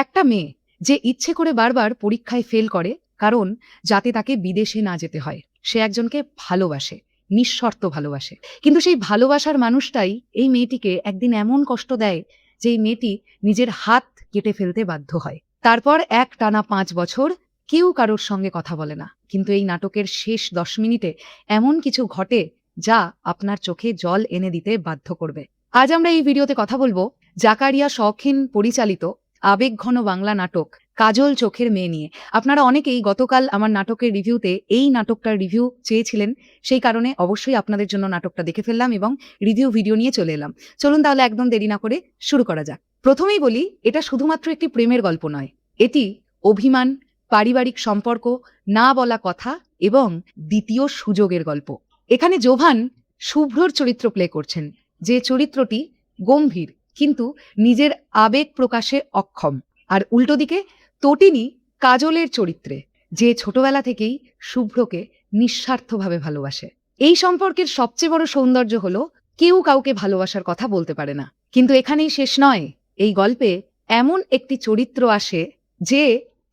একটা মেয়ে যে ইচ্ছে করে বারবার পরীক্ষায় ফেল করে কারণ যাতে তাকে বিদেশে না যেতে হয়। সে একজনকে ভালোবাসে, নিঃশর্ত ভালোবাসে। কিন্তু সেই ভালোবাসার মানুষটাই এই মেয়েটিকে একদিন এমন কষ্ট দেয় যে এই মেয়েটি নিজের হাত কেটে ফেলতে বাধ্য হয়। তারপর টানা ৫ বছর কেউ কারোর সঙ্গে কথা বলে না। কিন্তু এই নাটকের শেষ ১০ মিনিটে এমন কিছু ঘটে যা আপনার চোখে জল এনে দিতে বাধ্য করবে। আজ আমরা এই ভিডিওতে কথা বলবো জাকারিয়া শৌখিন পরিচালিত আবেগঘন বাংলা নাটক কাজল চোখের মেয়ে নিয়ে। আপনারা অনেকেই গতকাল আমার নাটকের রিভিউতে এই নাটকটার রিভিউ চেয়েছিলেন, সেই কারণে অবশ্যই আপনাদের জন্য নাটকটা দেখে ফেললাম এবং রিভিউ ভিডিও নিয়ে চলে এলাম। চলুন তাহলে একদম দেরি না করে শুরু করা যাক। প্রথমেই বলি, এটা শুধুমাত্র একটি প্রেমের গল্প নয়, এটি অভিমান, পারিবারিক সম্পর্ক, না বলা কথা এবং দ্বিতীয় সুযোগের গল্প। এখানে জোভান শুভ্রর চরিত্র প্লে করছেন, যে চরিত্রটি গম্ভীর কিন্তু নিজের আবেগ প্রকাশে অক্ষম। আর উল্টো দিকে তটিনী কাজলের চরিত্রে, যে ছোটবেলা থেকেই শুভ্রকে নিঃস্বার্থভাবে ভালোবাসে। এই সম্পর্কের সবচেয়ে বড় সৌন্দর্য হলো কেউ কাউকে ভালোবাসার কথা বলতে পারে না। কিন্তু এখানেই শেষ নয়, এই গল্পে এমন একটি চরিত্র আসে যে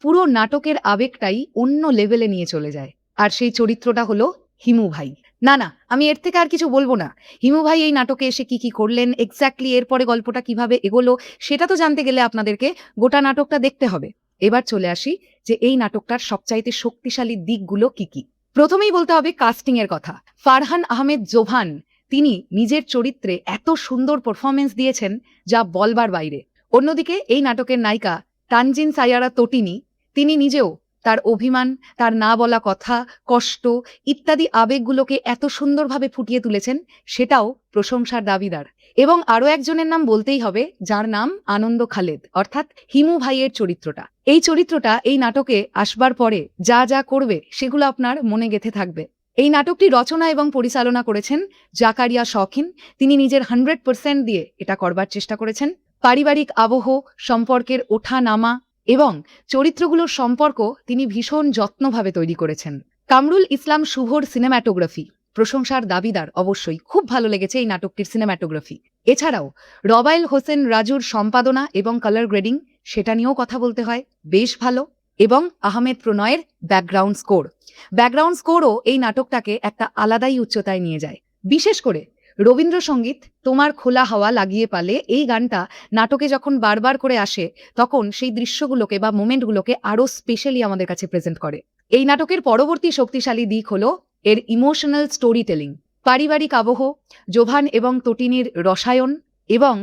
পুরো নাটকের আবেগটাই অন্য লেভেলে নিয়ে চলে যায়। আর সেই চরিত্রটা হলো হিমু ভাই। না, আমি এর থেকে আর কিছু বলবো না। হিমু ভাই এই নাটকে এসে কি করলেন, এক্স্যাক্টলি এরপরে গল্পটা কিভাবে এগোলো, সেটা তো জানতে গেলে আপনাদেরকে গোটা নাটকটা দেখতে হবে। এবার চলে আসি যে এই নাটকটার সবচাইতে শক্তিশালী দিকগুলো কি। প্রথমেই বলতে হবে কাস্টিং এর কথা। ফারহান আহমেদ জোভান, তিনি নিজের চরিত্রে এত সুন্দর পারফরমেন্স দিয়েছেন যা বলবার বাইরে। অন্যদিকে এই নাটকের নায়িকা তানজিন সাইয়ারা তটিনী, তিনি নিজেও তার অভিমান, তার না বলা কথা, কষ্ট ইত্যাদি আবেগগুলোকে এত সুন্দরভাবে ফুটিয়ে তুলেছেন, সেটাও প্রশংসার দাবিদার। এবং আরও একজনের নাম বলতেই হবে, যার নাম আনন্দ খালেদ, অর্থাৎ হিমু ভাইয়ের চরিত্রটা। এই চরিত্রটা এই নাটকে আসবার পরে যা করবে সেগুলো আপনার মনে গেঁথে থাকবে। এই নাটকটি রচনা এবং পরিচালনা করেছেন জাকারিয়া শৌখিন। তিনি নিজের 100% দিয়ে এটা করবার চেষ্টা করেছেন। পারিবারিক আবহ, সম্পর্কের ওঠা নামা এবং চরিত্রগুলোর সম্পর্ক তিনি ভীষণ যত্নভাবে তৈরি করেছেন। কামরুল ইসলাম শুভর সিনেম্যাটোগ্রাফি প্রশংসার দাবিদার। অবশ্যই খুব ভালো লেগেছে এই নাটকটির সিনেম্যাটোগ্রাফি। এছাড়াও রবায়েল হোসেন রাজুর সম্পাদনা এবং কালার গ্রেডিং, সেটা নিয়েও কথা বলতে হয়, বেশ ভালো। এবং আহমেদ প্রণয়ের ব্যাকগ্রাউন্ড স্কোরও এই নাটকটাকে একটা আলাদাই উচ্চতায় নিয়ে যায়। বিশেষ করে রবীন্দ্রসঙ্গীত তোমার খোলা হাওয়া লাগিয়ে পালে, এই গানটা নাটকে যখন বারবার করে আসে তখন সেই দৃশ্যগুলোকে বা মোমেন্টগুলোকে আরও স্পেশালি আমাদের কাছে প্রেজেন্ট করে। এই নাটকের পরবর্তী শক্তিশালী দিক হলো এর ইমোশনাল স্টোরি টেলিং, পারিবারিক আবহ, জোভান এবং তটিনীর রসায়ন এবং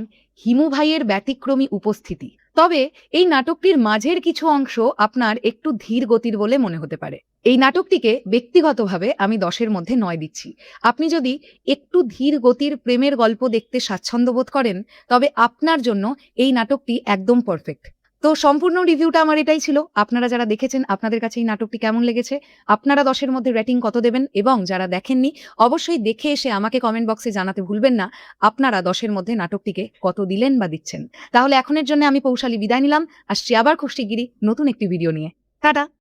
হিমু ভাইয়ের ব্যতিক্রমী উপস্থিতি। তবে এই নাটকটির মাঝের কিছু অংশ আপনার একটু ধীর গতির বলে মনে হতে পারে। এই নাটকটিকে ব্যক্তিগতভাবে আমি 10-এর মধ্যে 9 দিচ্ছি। আপনি যদি একটু ধীর গতির প্রেমের গল্প দেখতে স্বাচ্ছন্দ্য বোধ করেন, তবে আপনার জন্য এই নাটকটি একদম পারফেক্ট। তো সম্পূর্ণ রিভিউটা আমার এটাই ছিল। আপনারা যারা দেখেছেন, আপনাদের কাছে এই নাটকটি কেমন লেগেছে, আপনারা 10-এর মধ্যে রেটিং কত দেবেন, এবং যারা দেখেননি অবশ্যই দেখে এসে আমাকে কমেন্ট বক্সে জানাতে ভুলবেন না আপনারা 10-এর মধ্যে নাটকটিকে কত দিলেন বা দিচ্ছেন। তাহলে এখনের জন্য আমি পৌশালী বিদায় নিলাম। আসছি আবার খুব শিগগিরই নতুন একটি ভিডিও নিয়ে। টাটা।